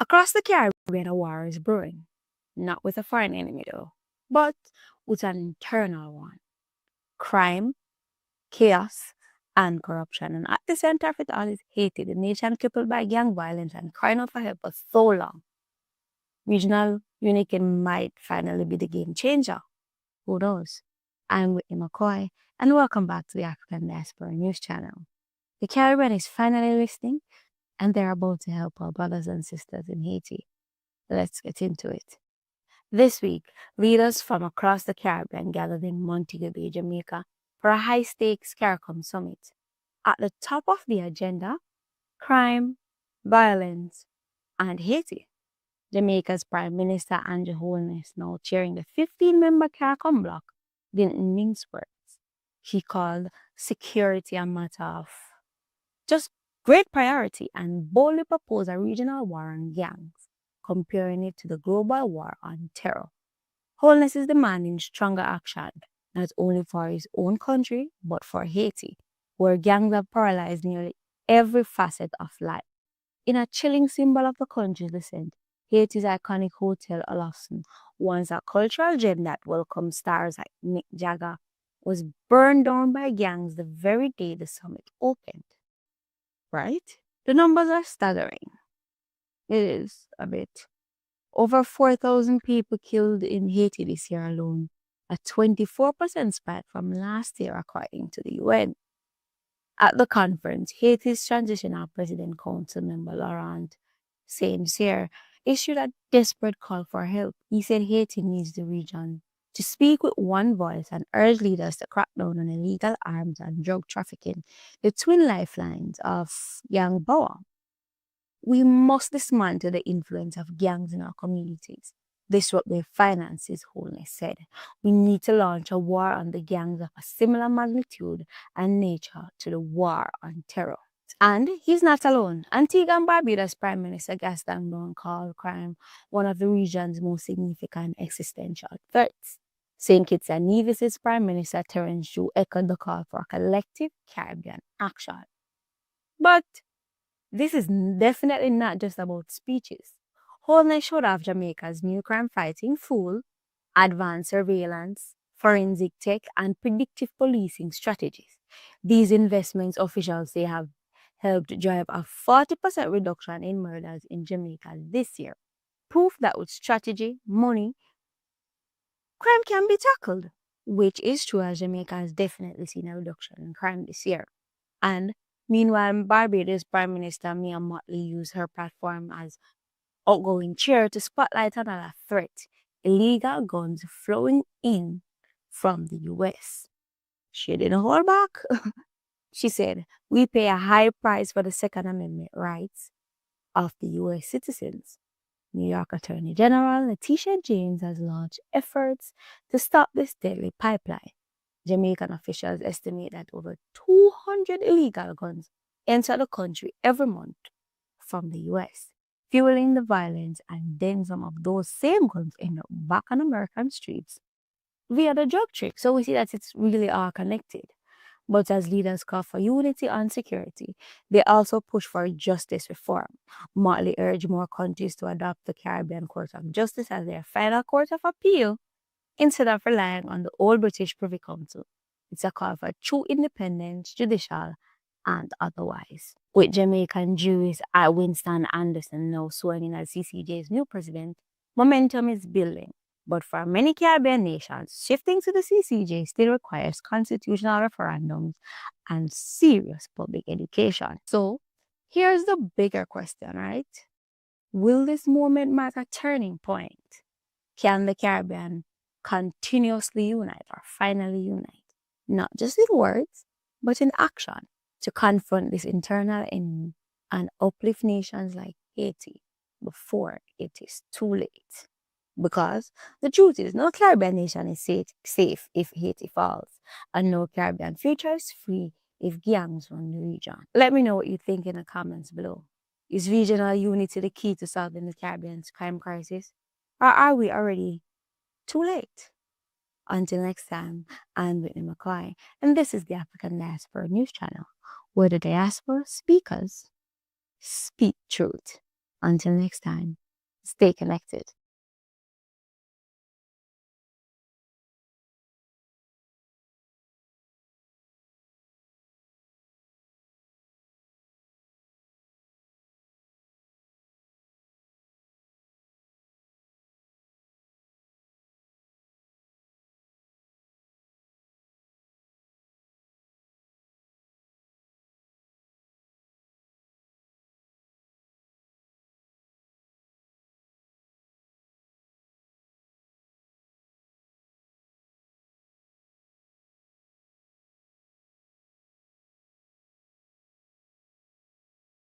Across the Caribbean, a war is brewing, not with a foreign enemy though, but with an internal one. Crime, chaos, and corruption. And at the center of it all is Haiti, the nation crippled by gang violence and crying out for help for so long. Regional unity might finally be the game changer. Who knows? I'm Whitney Mckoy, and welcome back to the African Diaspora News Channel. The Caribbean is finally listening, and they're about to help our brothers and sisters in Haiti. Let's get into it. This week, leaders from across the Caribbean gathered in Montego Bay, Jamaica, for a high-stakes CARICOM summit. At the top of the agenda, crime, violence, and Haiti. Jamaica's Prime Minister Andrew Holness, now chairing the 15-member CARICOM bloc, didn't mince words. He called security a matter of just great priority and boldly proposed a regional war on gangs, comparing it to the global war on terror. Holness is demanding stronger action, not only for his own country, but for Haiti, where gangs have paralyzed nearly every facet of life. In a chilling symbol of the country's descent, Haiti's iconic Hotel Olafson, once a cultural gem that welcomed stars like Mick Jagger, was burned down by gangs the very day the summit opened. Right? The numbers are staggering. It is a bit. Over 4,000 people killed in Haiti this year alone, a 24% spike from last year, according to the UN. At the conference, Haiti's Transitional President Council member Laurent Saint-Cyr issued a desperate call for help. He said Haiti needs the region to speak with one voice and urge leaders to crack down on illegal arms and drug trafficking, the twin lifelines of gang power. We must dismantle the influence of gangs in our communities, disrupt their finances, Holness said. We need to launch a war on the gangs of a similar magnitude and nature to the war on terror. And he's not alone. Antigua and Barbados Prime Minister Gaston Brown called crime one of the region's most significant existential threats. St. Kitts and Nevis' Prime Minister Terence Chu echoed the call for collective Caribbean action. But this is definitely not just about speeches. Holness showed off Jamaica's new crime-fighting tool, advanced surveillance, forensic tech, and predictive policing strategies. These investments, officials say, have helped drive a 40% reduction in murders in Jamaica this year. Proof that with strategy, money, crime can be tackled, which is true as Jamaica has definitely seen a reduction in crime this year. And meanwhile, Barbados Prime Minister Mottley used her platform as outgoing chair to spotlight another threat: illegal guns flowing in from the US. She didn't hold back. She said, "We pay a high price for the Second Amendment rights of the US citizens." New York Attorney General Letitia James has launched efforts to stop this deadly pipeline. Jamaican officials estimate that over 200 illegal guns enter the country every month from the US, fueling the violence, and then some of those same guns end up back on American streets via the drug trade. So we see that it's really all connected. But as leaders call for unity and security, they also push for justice reform. Mottley urged more countries to adopt the Caribbean Court of Justice as their final court of appeal instead of relying on the old British Privy Council. It's a call for true independence, judicial and otherwise. With Jamaican jurist Winston Anderson now sworn in as CCJ's new president, momentum is building. But for many Caribbean nations, shifting to the CCJ still requires constitutional referendums and serious public education. So here's the bigger question, right? Will this moment mark a turning point? Can the Caribbean continuously unite or finally unite? Not just in words, but in action to confront this internal enemy and uplift nations like Haiti before it is too late. Because the truth is, no Caribbean nation is safe if Haiti falls, and no Caribbean future is free if gangs run the region. Let me know what you think in the comments below. Is regional unity the key to solving the Caribbean's crime crisis? Or are we already too late? Until next time, I'm Whitney Mckoy, and this is the African Diaspora News Channel, where the diaspora speakers speak truth. Until next time, stay connected.